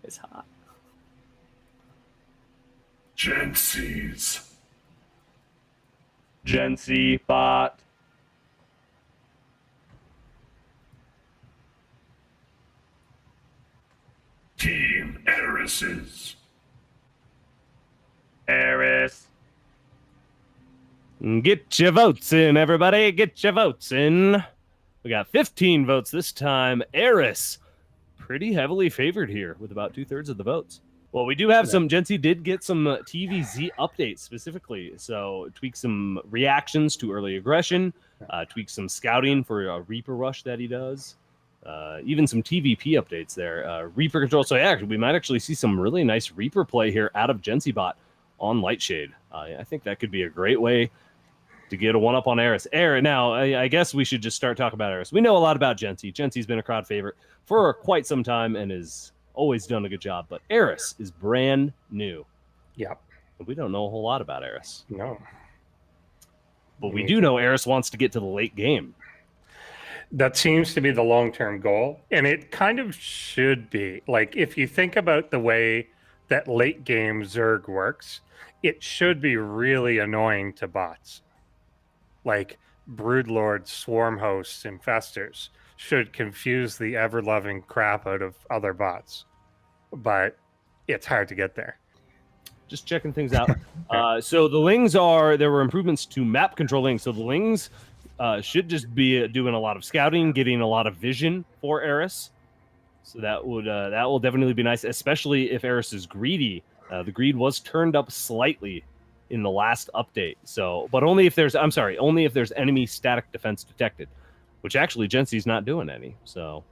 It's hot. Jensiiibot. Team Eris's. Eris. Get your votes in, everybody. Get your votes in. We got 15 votes this time. Eris, pretty heavily favored here with about 2/3 of the votes. Well, we do have some. Jensi did get some TVZ updates specifically. So tweak some reactions to early aggression, tweak some scouting for a Reaper rush that he does. Even some TVP updates there. Reaper control. So yeah, we might actually see some really nice Reaper play here out of Jensiiibot on Lightshade. I think that could be a great way to get a one-up on Eris. Now, I guess we should just start talking about Eris. We know a lot about Jensi. Jensi's been a crowd favorite for quite some time and has always done a good job. But Eris is brand new. Yep. We don't know a whole lot about Eris. No. But we do know Eris wants to get to the late game. That seems to be the long-term goal. And it kind of should be. Like, if you think about the way that late-game Zerg works, it should be really annoying to bots. Like broodlords, swarm hosts, infestors should confuse the ever-loving crap out of other bots. But it's hard to get there. Just checking things out. So the Lings there were improvements to map controlling. So the Lings should just be doing a lot of scouting, getting a lot of vision for Eris. So that will definitely be nice, especially if Eris is greedy. The greed was turned up slightly in the last update. So, but only if there's enemy static defense detected, which actually Jensi's not doing any. So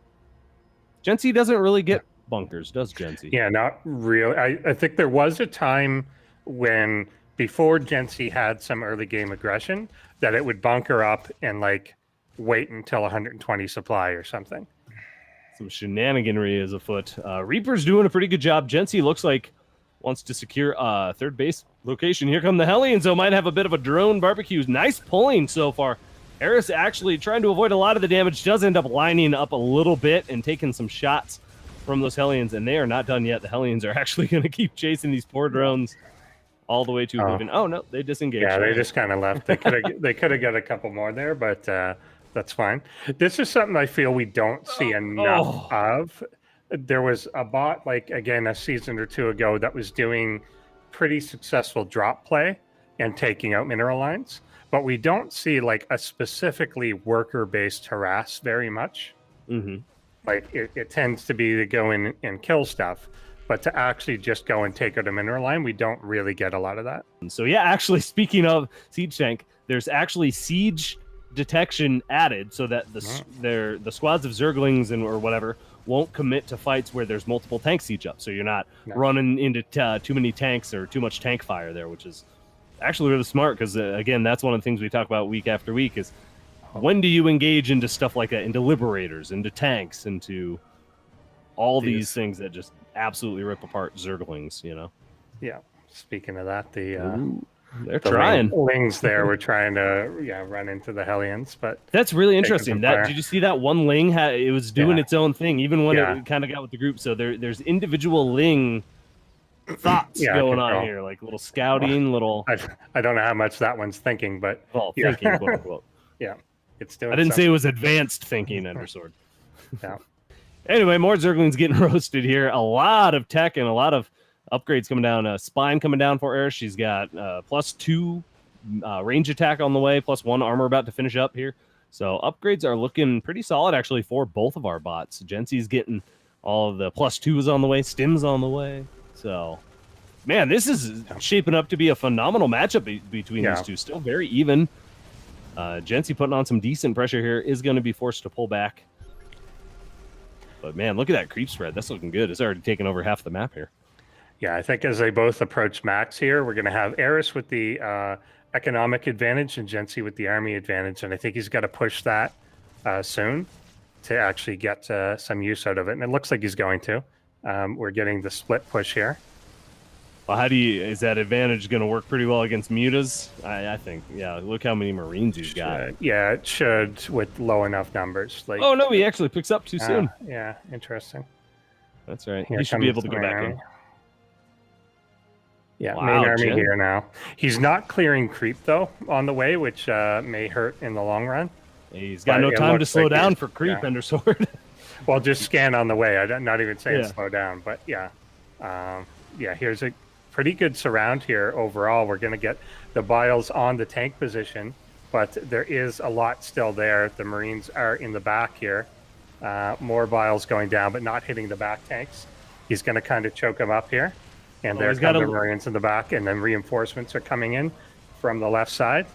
Jensi doesn't really get bunkers, does Jensi? Yeah, not really. I think there was a time when before Jensi had some early game aggression that it would bunker up and like wait until 120 supply or something. Some shenaniganry is afoot. Reaper's doing a pretty good job. Jensi looks like wants to secure third base location. Here come the Hellions, so might have a bit of a drone barbecue. Nice pulling so far. Eris actually trying to avoid a lot of the damage, does end up lining up a little bit and taking some shots from those Hellions, and they are not done yet. The Hellions are actually going to keep chasing these poor drones all the way to oblivion. Oh, no, they disengaged. Yeah, they just kind of left. They could have got a couple more there, but that's fine. This is something I feel we don't see enough of. There was a bot, like, again, a season or two ago that was doing pretty successful drop play and taking out mineral lines, but we don't see, like, a specifically worker-based harass very much. Mm-hmm. Like, it tends to be to go in and kill stuff, but to actually just go and take out a mineral line, we don't really get a lot of that. So, yeah, actually, speaking of Siege Tank, there's actually siege detection added so that the squads of Zerglings or whatever won't commit to fights where there's multiple tank siege up. So you're not running into too many tanks or too much tank fire there, which is actually really smart because, again, that's one of the things we talk about week after week is when do you engage into stuff like that, into Liberators, into tanks, into all these things that just absolutely rip apart Zerglings, you know? Yeah. Speaking of that, they're trying. Lings there were trying to run into the Hellions, but that's really interesting. Did you see that one Ling it was doing its own thing, even when it kind of got with the group. So there's individual Ling thoughts going on here, like little scouting, little. I don't know how much that one's thinking, but thinking, quote unquote. Yeah, it's doing. I didn't say it was advanced thinking, Endersword. Yeah. Anyway, more Zerglings getting roasted here. A lot of tech and a lot of upgrades coming down. Spine coming down for Eris. She's got +2 range attack on the way, +1 armor about to finish up here. So upgrades are looking pretty solid, actually, for both of our bots. Jensi's getting all of the +2s on the way. Stim's on the way. So, man, this is shaping up to be a phenomenal matchup between these two. Still very even. Jensi putting on some decent pressure here is going to be forced to pull back. But, man, look at that creep spread. That's looking good. It's already taken over half the map here. Yeah, I think as they both approach max here, we're going to have Eris with the economic advantage and Jensi with the army advantage. And I think he's got to push that soon to actually get some use out of it. And it looks like he's going to. We're getting the split push here. Well, is that advantage going to work pretty well against mutas? I think, look how many Marines he's got. Yeah, it should with low enough numbers. Like, oh, no, he actually picks up too soon. Yeah, interesting. That's right. Here He should be able comes to go the back main in. army. Yeah, Wow, main army Jen. here now. He's not clearing creep though on the way, which may hurt in the long run. He's got But no it time to looks slow like down he's- for creep, yeah. Endersword. Well, just scan on the way. I'm not even saying Yeah. slow down, but yeah. Yeah, here's a pretty good surround here overall. We're going to get the Biles on the tank position, but there is a lot still there. The Marines are in the back here. More Biles going down, but not hitting the back tanks. He's going to kind of choke them up here. And there he's come got the a- Marines in the back, and then reinforcements are coming in from the left side.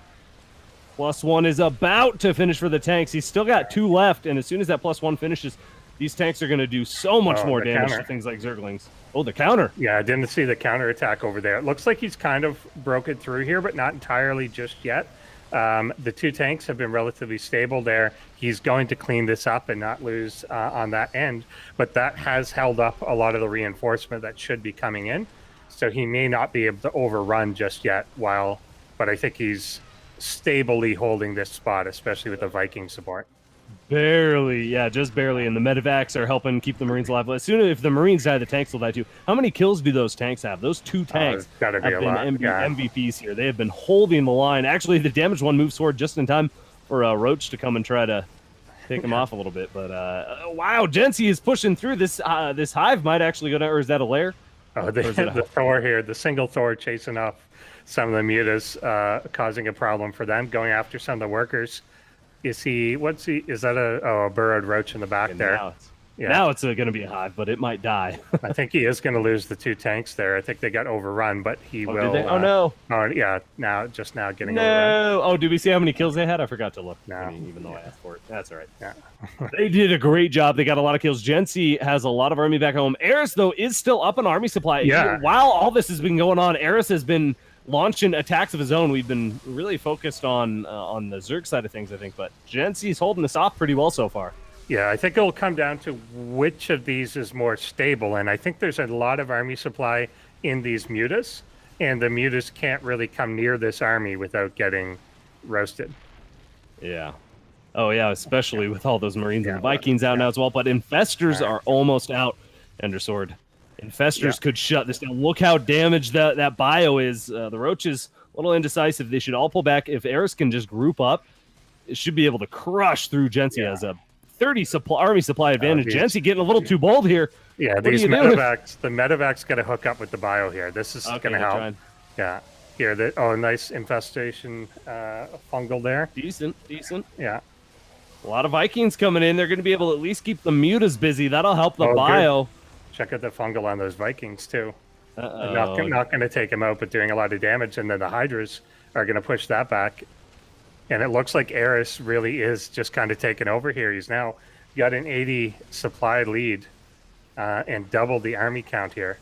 +1 is about to finish for the tanks. He's still got 2 left, and as soon as that +1 finishes, these tanks are going to do so much Oh, more the damage counter. to things like Zerglings. Oh, the counter. Yeah, I didn't see the counterattack over there. It looks like he's kind of broken through here, but not entirely just yet. The 2 tanks have been relatively stable there. He's going to clean this up and not lose on that end, but that has held up a lot of the reinforcement that should be coming in. So he may not be able to overrun just yet, but I think he's stably holding this spot, especially with the Viking support. Barely, yeah, just barely. And the medevacs are helping keep the Marines alive. As soon as if the Marines die, the tanks will die too. How many kills do those tanks have? Those 2 tanks it's gotta be have a lot, been yeah. MVPs here. They have been holding the line. Actually, the damaged one moves forward just in time for Roach to come and try to take him off a little bit. But wow, Jensi is pushing through. This this hive might actually go down. Or is that a lair? Oh, Or is it a- the Thor here, the single Thor chasing off some of the mutas, causing a problem for them, going after some of the workers. Is that a burrowed roach in the back And there? now it's going to be a hive, but it might die. I think he is going to lose the 2 tanks there. I think they got overrun, but he Oh, will. did they? Oh, no. Oh, yeah, now getting overrun. No. Oh, did we see how many kills they had? I forgot to look. No. I mean, even though I asked for it. That's all right. Yeah. They did a great job. They got a lot of kills. Jensi has a lot of army back home. Eris, though, is still up on army supply. Yeah. While all this has been going on, Eris has been launching attacks of his own. We've been really focused on the Zerg side of things, I think, but Jensi's holding this off pretty well so far. Yeah, I think it'll come down to which of these is more stable, and I think there's a lot of army supply in these mutas, and the mutas can't really come near this army without getting roasted. Yeah. Oh, yeah, especially with all those Marines and Yeah, Vikings out yeah. now as well, but Infestors Right. are almost out, Endersword. Infestors could shut this down. Look how damaged that bio is. The Roach is a little indecisive. They should all pull back. If Eris can just group up, it should be able to crush through Jensi as a 30 army supply advantage. these- Jensi getting a little too bold here. Yeah, What are these you doing? the medevacs got to hook up with the bio here. This is going to they're help. trying. Yeah, here, nice infestation fungal there. Decent. Yeah, A lot of Vikings coming in. They're going to be able to at least keep the mutas busy. That'll help the Oh, good. bio. check out the fungal on those Vikings too. Uh-oh. Not going to take him out, but doing a lot of damage, and then the Hydras are going to push that back. And it looks like Eris really is just kind of taking over here. He's now got an 80 supply lead and doubled the army count here.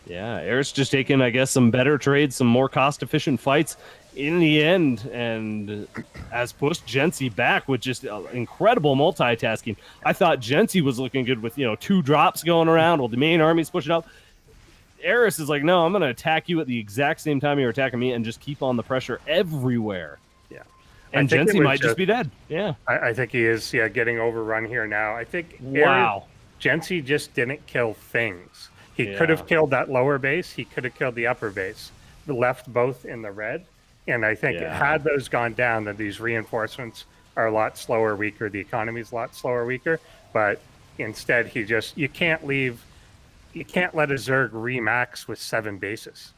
Yeah, Eris just taking, I guess, some better trades, some more cost-efficient fights in the end, and has pushed Jensi back with just incredible multitasking. I thought Jensi was looking good with 2 drops going around while the main army's pushing up. Eris is like, no, I'm going to attack you at the exact same time you're attacking me and just keep on the pressure everywhere. Yeah. And I think it Jensi was might just be dead. Yeah. I think he is, getting overrun here now. I think Wow. Jensi just didn't kill things. He could Yeah. have killed that lower base. He could have killed the upper base. Left both in the red. And I think Yeah. had those gone down, then these reinforcements are a lot slower, weaker. The economy's a lot slower, weaker. But instead, you can't let a Zerg remax with 7 bases.